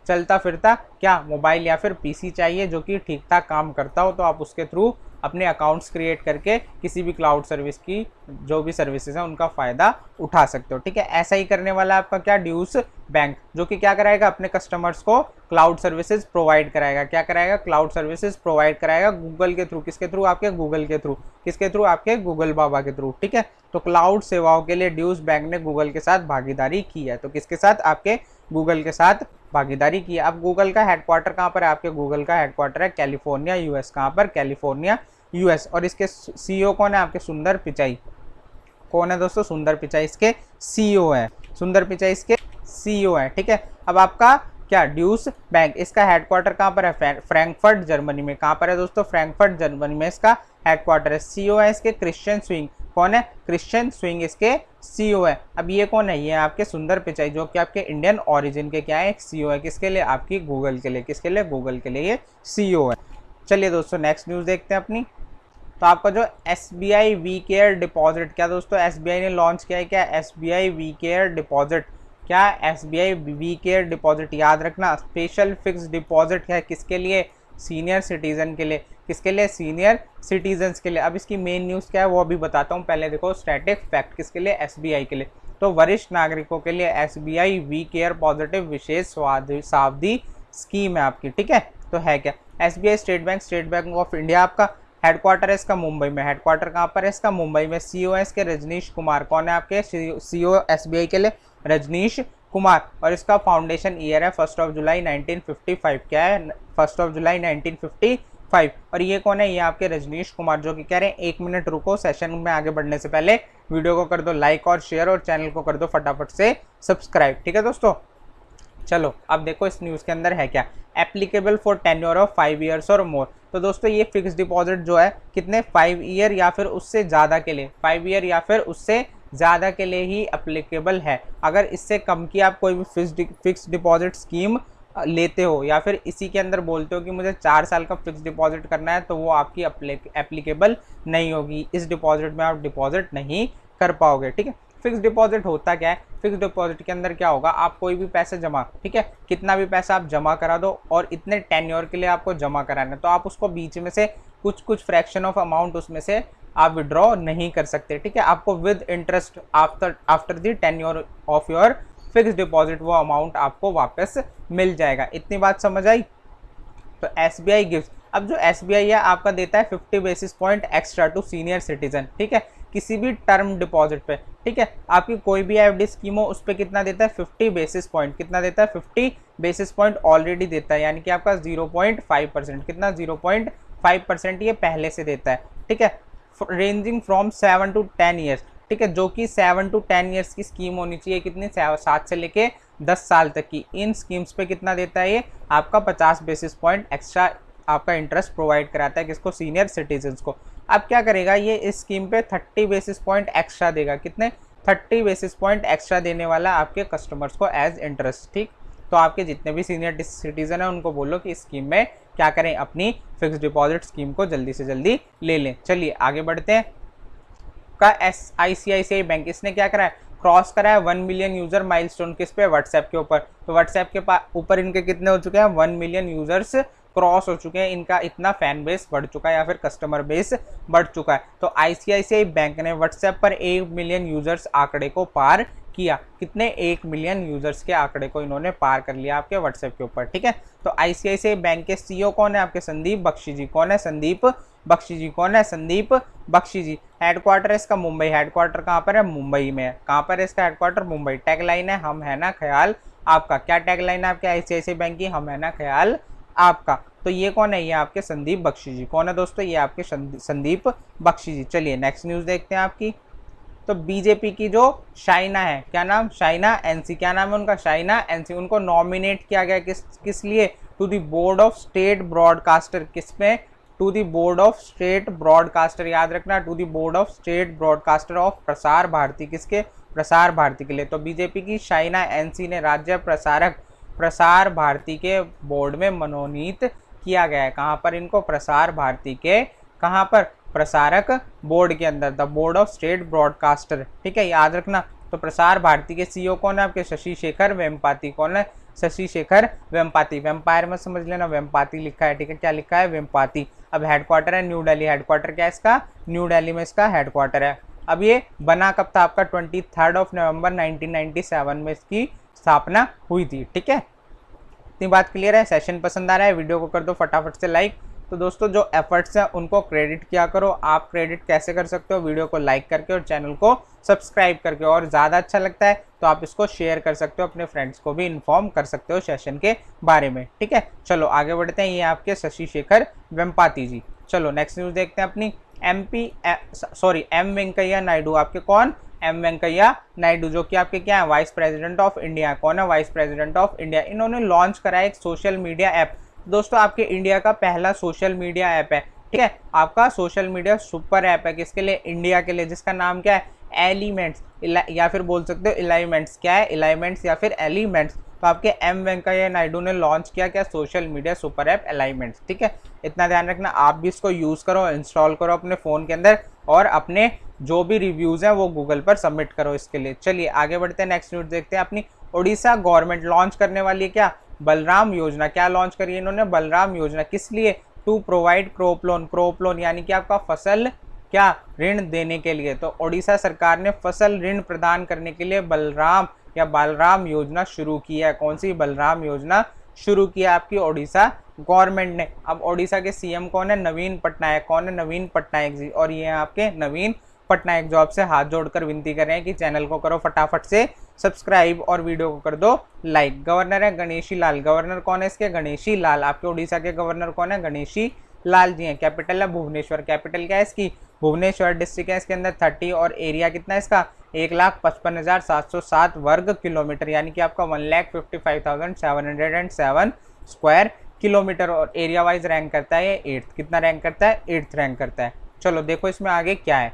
चलता फिरता क्या, मोबाइल या फिर पीसी चाहिए जो कि ठीक ठाक काम करता हो, तो आप उसके थ्रू अपने अकाउंट्स क्रिएट करके किसी भी क्लाउड सर्विस की जो भी सर्विसेज हैं उनका फ़ायदा उठा सकते हो। ठीक है, ऐसा ही करने वाला है आपका क्या, ड्यूस बैंक, जो कि क्या कराएगा, अपने कस्टमर्स को क्लाउड सर्विसेज प्रोवाइड कराएगा। क्या कराएगा, क्लाउड सर्विसेज प्रोवाइड कराएगा गूगल के थ्रू। किसके थ्रू, आपके गूगल के थ्रू। किसके थ्रू, आपके गूगल बाबा के थ्रू। ठीक है, तो क्लाउड सेवाओं के लिए ड्यूस बैंक ने गूगल के साथ भागीदारी की है। तो किसके साथ, आपके गूगल के साथ भागीदारी की है। अब गूगल का हेडक्वार्टर कहाँ पर है, आपके गूगल का हेडक्वार्टर है कैलिफोर्निया यूएस। कहाँ पर, कैलिफोर्निया यूएस। और इसके सीईओ कौन है, आपके सुंदर पिचाई। कौन है दोस्तों, सुंदर पिचाई इसके सीईओ है। सुंदर पिचाई इसके सीईओ है। ठीक है, अब आपका क्या, ड्यूस बैंक, इसका हेडक्वार्टर कहाँ पर है, फ्रैंकफर्ट जर्मनी में। कहाँ पर है दोस्तों, फ्रैंकफर्ट जर्मनी में इसका हेडक्वार्टर है। सीईओ है इसके क्रिश्चियन स्विंग। कौन है, क्रिश्चियन स्विंग इसके सीईओ है। अब ये कौन है, ये आपके सुंदर पिचाई जो कि आपके इंडियन ओरिजिन के क्या है, एक सीईओ है। किसके लिए, आपकी गूगल के लिए। किसके लिए, गूगल के लिए ये सीईओ है। चलिए दोस्तों नेक्स्ट न्यूज़ देखते हैं अपनी। तो आपका जो SBI वी केयर डिपॉजिट, क्या दोस्तों SBI ने लॉन्च किया है, क्या SBI वी केयर डिपॉजिट। क्या, SBI वी केयर डिपॉजिट, याद रखना स्पेशल फिक्स डिपॉजिट है। किसके लिए, सीनियर सिटीजन के लिए। किसके लिए, सीनियर सिटीजन्स के लिए। अब इसकी मेन न्यूज़ क्या है वो अभी बताता हूँ, पहले देखो स्टैटिक फैक्ट। किसके लिए, SBI के लिए। तो वरिष्ठ नागरिकों के लिए SBI वी केयर पॉजिटिव विशेष सावधि स्कीम है आपकी। ठीक है, तो है क्या, SBI state bank of India आपका हेडक्वार्टर है इसका मुंबई में। हेडक्वार्टर कहाँ पर है इसका, मुंबई में। सीईओ है इसके रजनीश कुमार। कौन है आपके सीईओ SBI के लिए, रजनीश कुमार। और इसका फाउंडेशन ईयर है 1 जुलाई 1955। क्या है, 1 जुलाई 1955। और ये कौन है, ये आपके रजनीश कुमार, जो कि कह रहे हैं 1 मिनट रुको, सेशन में आगे बढ़ने से पहले वीडियो को कर दो लाइक और शेयर, और चैनल को कर दो फटाफट से सब्सक्राइब। ठीक है दोस्तों, चलो अब देखो इस न्यूज़ के अंदर है क्या, applicable for tenure of 5 years और मोर। तो दोस्तों ये फिक्स डिपॉजिट जो है कितने, 5 ईयर या फिर उससे ज़्यादा के लिए, 5 ईयर या फिर उससे ज़्यादा के लिए ही एप्लीकेबल है। अगर इससे कम की आप कोई भी फिक्स डिपॉजिट स्कीम लेते हो या फिर इसी के अंदर बोलते हो कि मुझे 4 साल का फिक्स डिपॉजिट करना है, तो वो आपकी एप्लीकेबल नहीं होगी। इस डिपॉजिट में आप डिपॉजिट नहीं कर पाओगे। ठीक है, फिक्स डिपॉजिट होता क्या है, फिक्स डिपॉजिट के अंदर क्या होगा, आप कोई भी पैसे जमा, ठीक है, कितना भी पैसा आप जमा करा दो और इतने टेन्योर के लिए आपको जमा कराना है, तो आप उसको बीच में से कुछ फ्रैक्शन ऑफ अमाउंट उसमें से आप विड्रॉ नहीं कर सकते। ठीक है, आपको with interest after the tenure of your fix deposit वो अमाउंट आपको वापस मिल जाएगा। इतनी बात समझ आई। तो SBI गिव्स, अब जो SBI है आपका देता है 50 basis point extra to senior citizen. ठीक है, किसी भी टर्म डिपॉजिट पे। ठीक है, आपकी कोई भी FD स्कीम हो उस पर कितना देता है, 50 बेसिस पॉइंट। कितना देता है, 50 बेसिस पॉइंट ऑलरेडी देता है, यानी कि आपका 0.5%। कितना, 0.5% ये पहले से देता है। ठीक है, रेंजिंग फ्रॉम 7 to 10 ईयर्स। ठीक है, जो कि 7 to 10 ईयर्स की स्कीम होनी चाहिए। कितनी, 7 से लेके 10 साल तक की। इन स्कीम्स पे कितना देता है ये आपका 50 बेसिस पॉइंट एक्स्ट्रा आपका इंटरेस्ट प्रोवाइड कराता है किसको, सीनियर सिटीजन्स को। अब क्या करेगा ये, इस स्कीम पे 30 बेसिस पॉइंट एक्स्ट्रा देगा। कितने, 30 बेसिस पॉइंट एक्स्ट्रा देने वाला आपके कस्टमर्स को एज इंटरेस्ट। ठीक, तो आपके जितने भी सीनियर सिटीजन है उनको बोलो कि इस स्कीम में क्या करें, अपनी फिक्स डिपॉजिट स्कीम को जल्दी से जल्दी ले लें। चलिए आगे बढ़ते हैं। का ICICI बैंक, इसने क्या करा है, क्रॉस करा है 1 मिलियन यूजर माइलस्टोन। किस पे, व्हाट्सएप के ऊपर। तो व्हाट्सएप के ऊपर इनके कितने हो चुके हैं, 1 मिलियन यूजर्स क्रॉस हो चुके हैं। इनका इतना फैन बेस बढ़ चुका है या फिर कस्टमर बेस बढ़ चुका है। तो ICICI बैंक ने व्हाट्सएप पर 1 मिलियन यूजर्स आंकड़े को पार किया। कितने, 1 मिलियन यूजर्स के आंकड़े को इन्होंने पार कर लिया आपके व्हाट्सएप के ऊपर। ठीक है, तो ICICI बैंक के CEO कौन है आपके, संदीप बख्शी जी। कौन है, संदीप बख्शी जी। कौन है, संदीप बख्शी जी। हेडक्वार्टर है इसका मुंबई। हेडक्वार्टर कहाँ पर है, मुंबई में है। कहाँ पर है इसका हेडक्वार्टर, मुंबई। टैगलाइन है, हम है ना ख्याल आपका। क्या टैगलाइन है आपके ICICI बैंक की, हम है ना ख्याल आपका। तो ये कौन है, ये आपके संदीप बख्शी जी। कौन है दोस्तों, ये आपके संदीप बख्शी जी। चलिए नेक्स्ट न्यूज़ देखते हैं आपकी। तो बीजेपी की जो शाइना है, क्या नाम, शाइना एनसी। क्या नाम है उनका, शाइना एनसी। उनको नॉमिनेट किया गया किस लिए, to the board of state broadcaster. किस में, to the board of state broadcaster. याद रखना, to the board of state broadcaster of Prasar Bharati. किसके, प्रसार भारती के लिए। तो बीजेपी की शाइना एनसी ने राज्य प्रसारक प्रसार भारती के बोर्ड में मनोनीत किया गया है। कहाँ पर इनको, प्रसार भारती के कहाँ पर, प्रसारक बोर्ड के अंदर, the board of state broadcaster. ठीक है, याद रखना। तो प्रसार भारती के CEO कौन है आपके, शशि शेखर वेम्पाती। कौन है, शशि शेखर वेम्पाती। वेम्पायर में समझ लेना, वेम्पाती लिखा है। ठीक है, क्या लिखा है, वेम्पाती। अब हेडक्वार्टर है न्यू दिल्ली। हेडक्वार्टर क्या है इसका, न्यू दिल्ली में इसका हेडक्वार्टर है। अब ये बना कब था आपका, 23 नवंबर 1997 में इसकी स्थापना हुई थी। ठीक है, इतनी बात क्लियर है। सेशन पसंद आ रहा है, वीडियो को कर दो फटाफट से लाइक। तो दोस्तों जो एफर्ट्स हैं उनको क्रेडिट किया करो। आप क्रेडिट कैसे कर सकते हो, वीडियो को लाइक करके और चैनल को सब्सक्राइब करके। और ज़्यादा अच्छा लगता है तो आप इसको शेयर कर सकते हो, अपने फ्रेंड्स को भी इन्फॉर्म कर सकते हो सेशन के बारे में। ठीक है, चलो आगे बढ़ते हैं। ये आपके शशि शेखर वेम्पाती जी। चलो नेक्स्ट न्यूज़ देखते हैं अपनी। एम वेंकैया नायडू। आपके कौन, एम वेंकैया नायडू, जो कि आपके क्या है, वाइस प्रेसिडेंट ऑफ इंडिया। कौन है, वाइस प्रेसिडेंट ऑफ इंडिया। इन्होंने लॉन्च करा है एक सोशल मीडिया ऐप। दोस्तों आपके इंडिया का पहला सोशल मीडिया ऐप है। ठीक है, आपका सोशल मीडिया सुपर ऐप है। किसके लिए, इंडिया के लिए, जिसका नाम क्या है, एलिमेंट्स, या फिर बोल सकते हो एलाइमेंट्स। क्या है, एलाइमेंट्स या फिर एलिमेंट्स। तो आपके एम वेंकैया नायडू ने लॉन्च किया क्या, सोशल मीडिया सुपर ऐप एलाइमेंट्स। ठीक है, इतना ध्यान रखना। आप भी इसको यूज़ करो, इंस्टॉल करो अपने फ़ोन के अंदर और अपने जो भी रिव्यूज़ हैं वो गूगल पर सबमिट करो इसके लिए। चलिए आगे बढ़ते हैं, नेक्स्ट न्यूज़ देखते हैं अपनी। उड़ीसा गवर्नमेंट लॉन्च करने वाली है क्या, बलराम योजना। क्या लॉन्च करी है इन्होंने, बलराम योजना। किस लिए, to provide crop loan. Crop loan यानी कि आपका फसल क्या, ऋण देने के लिए। तो उड़ीसा सरकार ने फसल ऋण प्रदान करने के लिए बलराम योजना शुरू की है। कौन सी, बलराम योजना शुरू किया आपकी उड़ीसा गवर्नमेंट ने। अब उड़ीसा के CM कौन है, नवीन पटनायक। कौन है, नवीन पटनायक जी। और ये आपके नवीन पटनायक जो आपसे हाथ जोड़कर विनती कर रहे हैं कि चैनल को करो फटाफट से सब्सक्राइब और वीडियो को कर दो लाइक। गवर्नर है गणेशी लाल। गवर्नर कौन है इसके, गणेशी लाल। आपके उड़ीसा के गवर्नर कौन है, गणेशी लाल जी हैं। कैपिटल है भुवनेश्वर। कैपिटल क्या है इसकी, भुवनेश्वर। डिस्ट्रिक्ट है इसके अंदर 30 और एरिया कितना है इसका, 1,55,707 वर्ग किलोमीटर, यानी कि आपका 1,55,707 स्क्वायर किलोमीटर। और एरिया वाइज रैंक करता है ये 8th। कितना रैंक करता है, 8th रैंक करता है। चलो देखो इसमें आगे क्या है।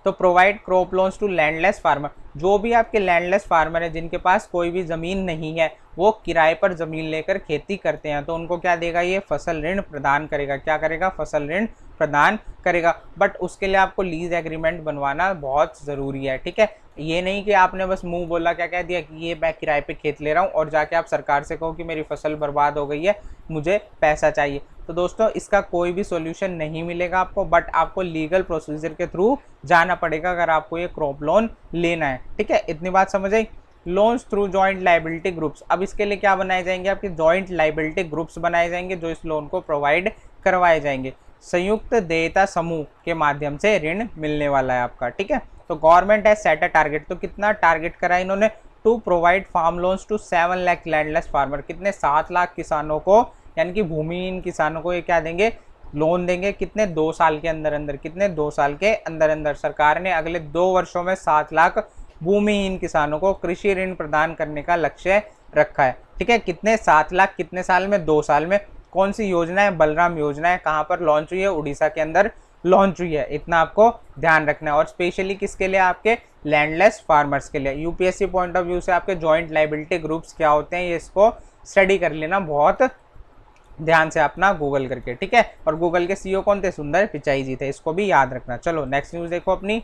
तो provide crop loans to landless farmer. जो भी आपके लैंडलेस फार्मर है, जिनके पास कोई भी ज़मीन नहीं है, वो किराए पर ज़मीन लेकर खेती करते हैं, तो उनको क्या देगा, ये फसल ऋण प्रदान करेगा। क्या करेगा, फसल ऋण प्रदान करेगा। बट उसके लिए आपको लीज एग्रीमेंट बनवाना बहुत ज़रूरी है। ठीक है, ये नहीं कि आपने बस मुंह बोला, क्या कह दिया कि ये मैं किराए पे खेत ले रहा हूँ, और जाके आप सरकार से कहो कि मेरी फसल बर्बाद हो गई है, मुझे पैसा चाहिए। तो दोस्तों इसका कोई भी सॉल्यूशन नहीं मिलेगा आपको, बट आपको लीगल प्रोसीजर के थ्रू जाना पड़ेगा अगर आपको ये क्रॉप लोन लेना है। ठीक है, इतनी बात समझ आई। Loans through joint liability groups. अब इसके लिए क्या बनाए जाएंगे, आपके जॉइंट लाइबिलिटी ग्रुप्स बनाए जाएंगे जो इस लोन को प्रोवाइड करवाए जाएंगे। संयुक्त देयता समूह के माध्यम से ऋण मिलने वाला है आपका। ठीक है, तो गवर्नमेंट है सेट अ टारगेट। तो कितना टारगेट करा इन्होंने, to provide farm loans to 7 lakh landless farmer. कितने, 7 लाख किसानों को, यानी कि भूमिहीन किसानों को ये क्या देंगे, लोन देंगे कितने 2 साल के अंदर अंदर, कितने 2 साल के अंदर अंदर। सरकार ने अगले 2 वर्षों में 7 लाख भूमिहीन किसानों को कृषि ऋण प्रदान करने का लक्ष्य रखा है। ठीक है, कितने 7 लाख, कितने साल में, 2 साल में। कौन सी योजना है? बलराम योजना है। कहाँ पर लॉन्च हुई है? उड़ीसा के अंदर लॉन्च हुई है। इतना आपको ध्यान रखना है। और स्पेशली किसके लिए? आपके लैंडलेस फार्मर्स के लिए। यूपीएससी पॉइंट ऑफ व्यू से आपके जॉइंट लाइबिलिटी ग्रुप्स क्या होते हैं, ये इसको स्टडी कर लेना बहुत ध्यान से अपना गूगल करके। ठीक है, और गूगल के सीईओ कौन थे? सुंदर पिचाई जी थे, इसको भी याद रखना। चलो नेक्स्ट न्यूज़ देखो अपनी।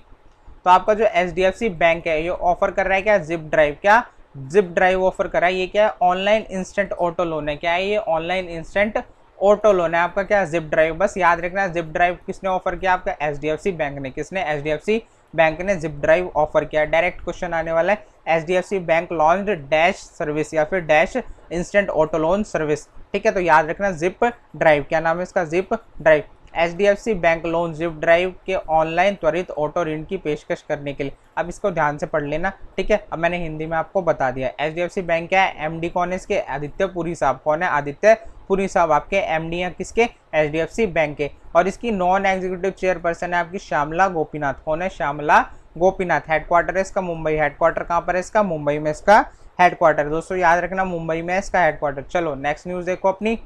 तो आपका जो एचडीएफसी बैंक है ये ऑफर कर रहा है क्या? Zip drive. क्या? जिप ड्राइव ऑफर कर रहा है। ये क्या है? ऑनलाइन इंस्टेंट ऑटो लोन है। क्या है ये? ऑनलाइन इंस्टेंट ऑटो लोन है आपका। क्या? Zip drive. बस याद रखना, जिप ड्राइव किसने ऑफर किया? आपका एचडीएफसी बैंक ने। किसने? एचडीएफसी बैंक ने जिप ड्राइव ऑफर किया। डायरेक्ट क्वेश्चन आने वाला है, HDFC bank launch dash service या फिर dash instant auto loan service. ठीक है, तो याद रखना जिप ड्राइव। क्या नाम है इसका? Zip drive. HDFC bank loan zip drive के ऑनलाइन त्वरित ऑटो ऋण की पेशकश करने के लिए। अब इसको ध्यान से पढ़ लेना। ठीक है, अब मैंने हिंदी में आपको बता दिया। एचडीएफसी बैंक क्या है? एमडी कौन है इसके? आदित्य पुरी साहब। कौन है? आदित्य पुरी साहब आपके एमडी हैं किसके? एचडीएफसी बैंक के। और इसकी नॉन एग्जीक्यूटिव चेयरपर्सन है आपकी श्यामला गोपीनाथ। कौन है? श्यामला गोपीनाथ। हेडक्वार्टर है इसका मुंबई। हेडक्वार्टर कहाँ पर है इसका? मुंबई में इसका हेडक्वार्टर। दोस्तों याद रखना, मुंबई में है इसका हेडक्वार्टर। चलो नेक्स्ट न्यूज़ देखो अपनी।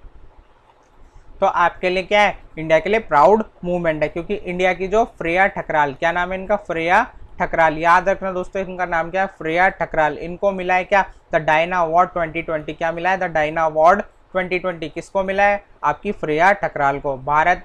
तो आपके लिए क्या है? इंडिया के लिए प्राउड मूवमेंट है, क्योंकि इंडिया की जो फ्रेया ठकराल, क्या नाम है इनका? फ्रेया ठकराल। याद रखना दोस्तों, इनका नाम क्या है? फ्रेया ठकराल। इनको मिला है क्या? The Diana award 2020। क्या मिला है? The Diana award 2020। किसको मिला है? आपकी फ्रेया ठकराल को। भारत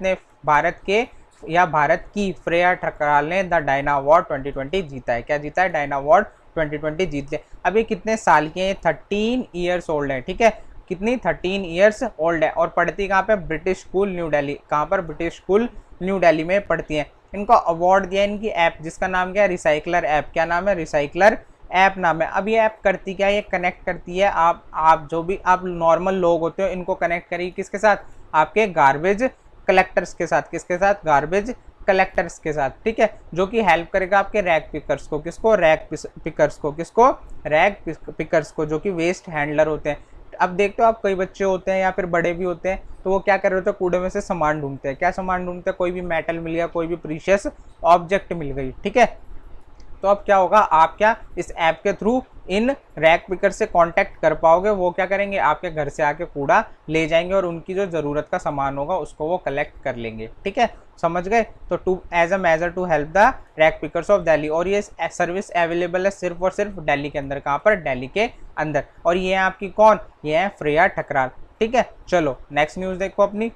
की फ्रेया ठकराल ने द डायना अवार्ड 2020 जीता है। क्या जीता है? डायना अवार्ड 2020 जीत लिया। अभी कितने साल की है? 13 ईयर्स ओल्ड है। ठीक है, कितनी? 13 ईयर्स ओल्ड है। और पढ़ती कहाँ पे? British school new Delhi. कहाँ पर? ब्रिटिश स्कूल न्यू दिल्ली में पढ़ती हैं। इनको अवार्ड दिया इनकी ऐप, जिसका नाम क्या है? Recycler app. क्या नाम है? रिसाइकलर ऐप नाम है। अब ये ऐप करती क्या है? ये कनेक्ट करती है आप जो भी आप नॉर्मल लोग होते हो, इनको कनेक्ट करेगी किसके साथ? आपके गार्बेज कलेक्टर्स के साथ। किसके साथ? गार्बेज कलेक्टर्स के साथ। ठीक है, जो कि हेल्प करेगा आपके रैग पिकर्स को। किसको? रैग पिकर्स को। किसको? रैग पिकर्स को, जो कि वेस्ट हैंडलर होते हैं। अब देखते हो आप, कई बच्चे होते हैं या फिर बड़े भी होते हैं, तो वो क्या कर रहे होते हैं? कूड़े में से सामान ढूंढते हैं। क्या सामान ढूंढते हैं? कोई भी मेटल मिल गया, कोई भी प्रीशियस ऑब्जेक्ट मिल गई। ठीक है, तो अब क्या होगा? आप क्या इस ऐप के थ्रू इन रैक पिकर से कांटेक्ट कर पाओगे। वो क्या करेंगे? आपके घर से आके कूड़ा ले जाएंगे और उनकी जो ज़रूरत का सामान होगा उसको वो कलेक्ट कर लेंगे। ठीक है, समझ गए? तो to as a measure to help the rag pickers of Delhi. और ये सर्विस अवेलेबल है सिर्फ और सिर्फ दिल्ली के अंदर। कहाँ पर? दिल्ली के अंदर। और ये है आपकी कौन? ये है फ्रेया ठकराल। ठीक है, चलो नेक्स्ट न्यूज़ देखो अपनी।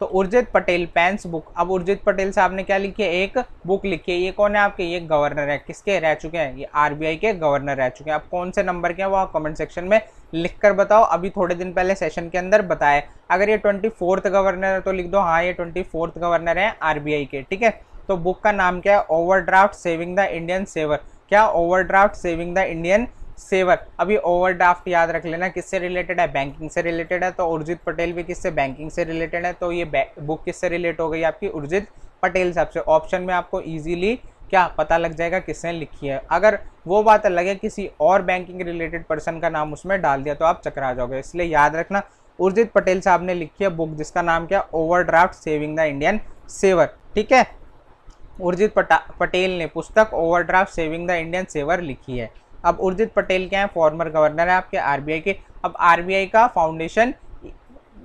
तो उर्जित पटेल पेंस बुक। अब उर्जित पटेल साहब ने क्या लिखी है? एक बुक लिखी है। ये कौन है आपके? ये गवर्नर है। किसके रह चुके हैं? ये आरबीआई के गवर्नर रह चुके हैं। अब कौन से नंबर के हैं वो आप कमेंट सेक्शन में लिख कर बताओ। अभी थोड़े दिन पहले सेशन के अंदर बताया। अगर ये 24th गवर्नर है तो लिख दो हाँ ये 24th गवर्नर है आरबीआई के। ठीक है, तो बुक का नाम क्या है? Overdraft saving the Indian saver. क्या? Overdraft saving the Indian saver. अभी ओवरड्राफ्ट याद रख लेना किससे रिलेटेड है? बैंकिंग से रिलेटेड है। तो उर्जित पटेल भी किससे? बैंकिंग से रिलेटेड है। तो ये बुक किससे रिलेट हो गई आपकी? उर्जित पटेल साहब से। ऑप्शन में आपको इजीली क्या पता लग जाएगा किसने लिखी है। अगर वो बात अलग है किसी और बैंकिंग रिलेटेड पर्सन का नाम उसमें डाल दिया तो आप चकरा जाओगे। इसलिए याद रखना, उर्जित पटेल साहब ने लिखी है बुक जिसका नाम क्या? Overdraft saving the Indian saver. ठीक है, उर्जित पटेल ने पुस्तक overdraft saving the Indian saver लिखी है। अब उर्जित पटेल क्या है? फॉर्मर गवर्नर है आपके आरबीआई के। अब आरबीआई का फाउंडेशन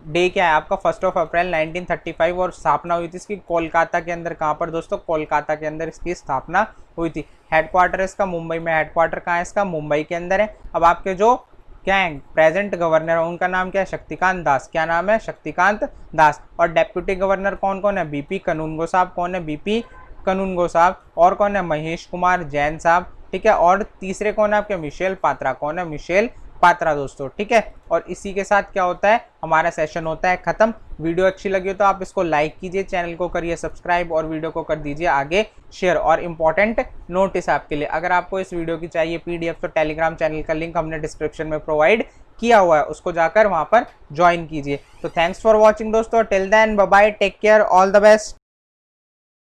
डे क्या है आपका? 1 अप्रैल 1935 और स्थापना हुई थी इसकी कोलकाता के अंदर। कहाँ पर दोस्तों? कोलकाता के अंदर इसकी स्थापना हुई थी। हेडक्वार्टर इसका मुंबई में। हेडक्वार्टर कहाँ है इसका? मुंबई के अंदर है। अब आपके जो क्या है प्रेजेंट गवर्नर है उनका नाम क्या है? शक्तिकांत दास। क्या नाम है? शक्तिकांत दास। और डेप्यूटी गवर्नर कौन कौन है? बीपी कनुनगो साहब। कौन है? बीपी कनुनगो साहब। और कौन है? महेश कुमार जैन साहब। ठीक है, और तीसरे कौन है आपके? मिशेल पात्रा। कौन है? मिशेल पात्रा दोस्तों। ठीक है, और इसी के साथ क्या होता है? हमारा सेशन होता है खत्म। वीडियो अच्छी लगी हो तो आप इसको लाइक कीजिए, चैनल को करिए सब्सक्राइब और वीडियो को कर दीजिए आगे शेयर। और इंपॉर्टेंट नोटिस आपके लिए, अगर आपको इस वीडियो की चाहिए पीडीएफ तो टेलीग्राम चैनल का लिंक हमने डिस्क्रिप्शन में प्रोवाइड किया हुआ है, उसको जाकर वहां पर ज्वाइन कीजिए। तो थैंक्स फॉर वॉचिंग दोस्तों। Till then bye bye, take care, all the best.